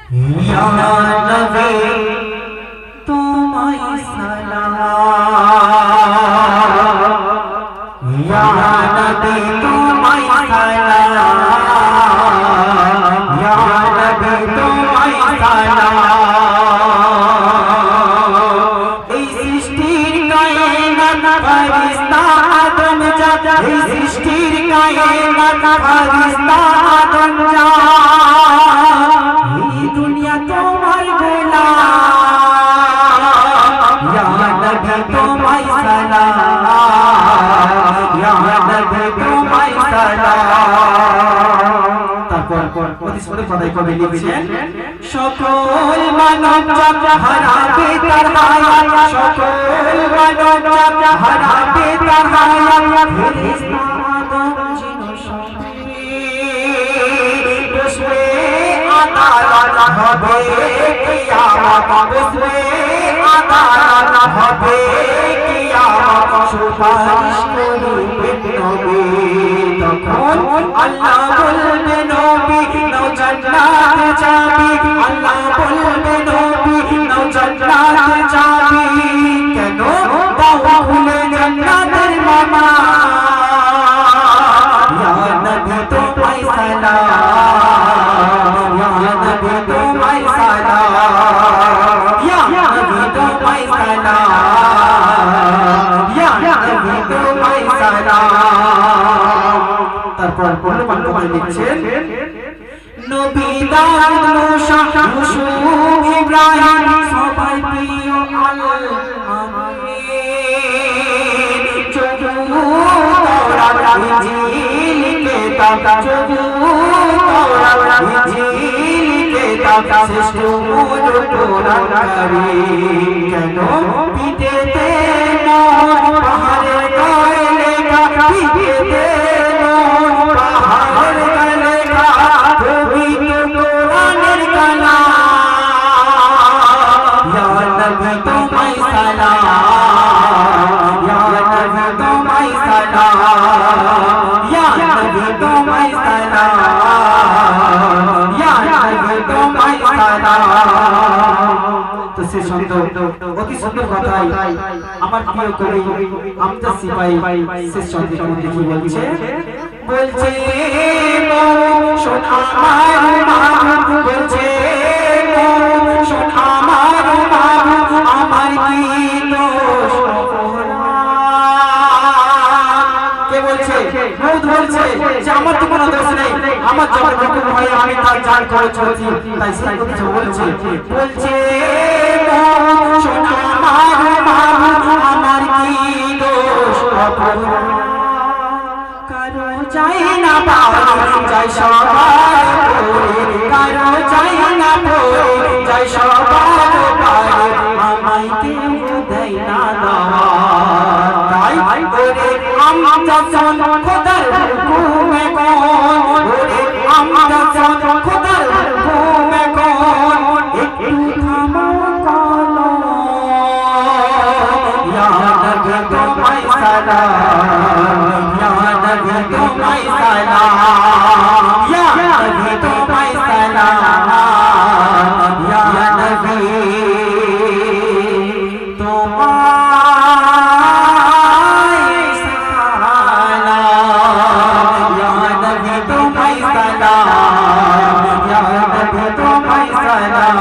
या नबी तुम्हारी सलाम, या नबी तुम्हारी सलाम, या नबी तुम्हारी सलाम। इस सृष्टिर कायनात फरिश्ता आदम जात, इस सृष्टिर कायनात फरिश्ता आदम जात। दुनिया तुम्हारी गोलाम, या नबी तुम्हारी सलाम, या नबी तुम्हारी सलाम। তারপর অতি সুন্দর কথাই কবি লিখছেন, সকল মানব জাত হারাবে তার হায়াত, সকল মানব জাত হারাবে তার হায়াত। ফেরেশতা আদম জিন বসবে আদালত হবে কিয়ামত, বসবে আদালত হবে কিয়ামত। সুপারিশ করবেন নবী, তখন আল্লাহ বলবে নবী নাও জান্নাতে যাবি, আল্লাহ বলবে নবী নাও জান্নাতে যাবি। কেন দাও ভুলে জান্নাতের মামা, ইয়া নবী তোমায় সালাম, ইয়া নবী তোমায় সালাম, ইয়া নবী তোমায় সালাম, ইয়া নবী তোমায় সালাম। তারপর পরমান কথা লিখছেন, নবী দাউদ মুসা ইউসুফ ইব্রাহিম সবাই প্রিয় আল আমিন। তাওরাত ইনজিল কিতাব, তাওরাত ইনজিল কিতাব শ্রেষ্ঠ মূল কোরআন কারীম। কেন পিঠেতে নূর পাহাড়ের গায়ে লেখা, পিঠেতে নূর পাহাড়ের গায়ে লেখা, পবিত্র কোরআনের কালাম। ইয়া নবী তোমায় সালাম, ইয়া নবী তোমায় সালাম, ইয়া নবী তোমায় সালাম, ইয়া নবী তোমায় সালাম। তো সে সুন্দর অতি সুন্দর কথাই আমার প্রিয় কবি আমজাদ সিপাহী শেষ ছন্দের মধ্যে কি বলছে, বলছে শোন আমার মাহবুব, বলছে শোন আমার মাহবুব, আমার কি দোষ। কে বলছে? মউত বলছে যে আমার তো কোনো দোষ নেই, আমার যখন হুকুম হয় আমি তার জান করে চলছি। তাই সে কিছু বলছে, বলছে শোন আমার মাহবুব, আমার কি দোষ। কারো চাই না পাওয়া চাই সবার পরে, কারো চাই না পরে চাই সবার পারে, আমায় কেউ দেয় না দাওয়াত। তাই ওরে আমজাদ খোদার হুকুমে কোন, ওরে আমজাদ খোদার হুকুমে কোন, একটু থামো কলম, ইয়া নবী তোমায় সালাম, ইয়া নবী তোমায় সালাম, ইয়া নবী তোমায় সালাম, ইয়া নবী তোমায় সালাম, ইয়া নবী তোমায় সালাম, ইয়া নবী তোমায় সালাম।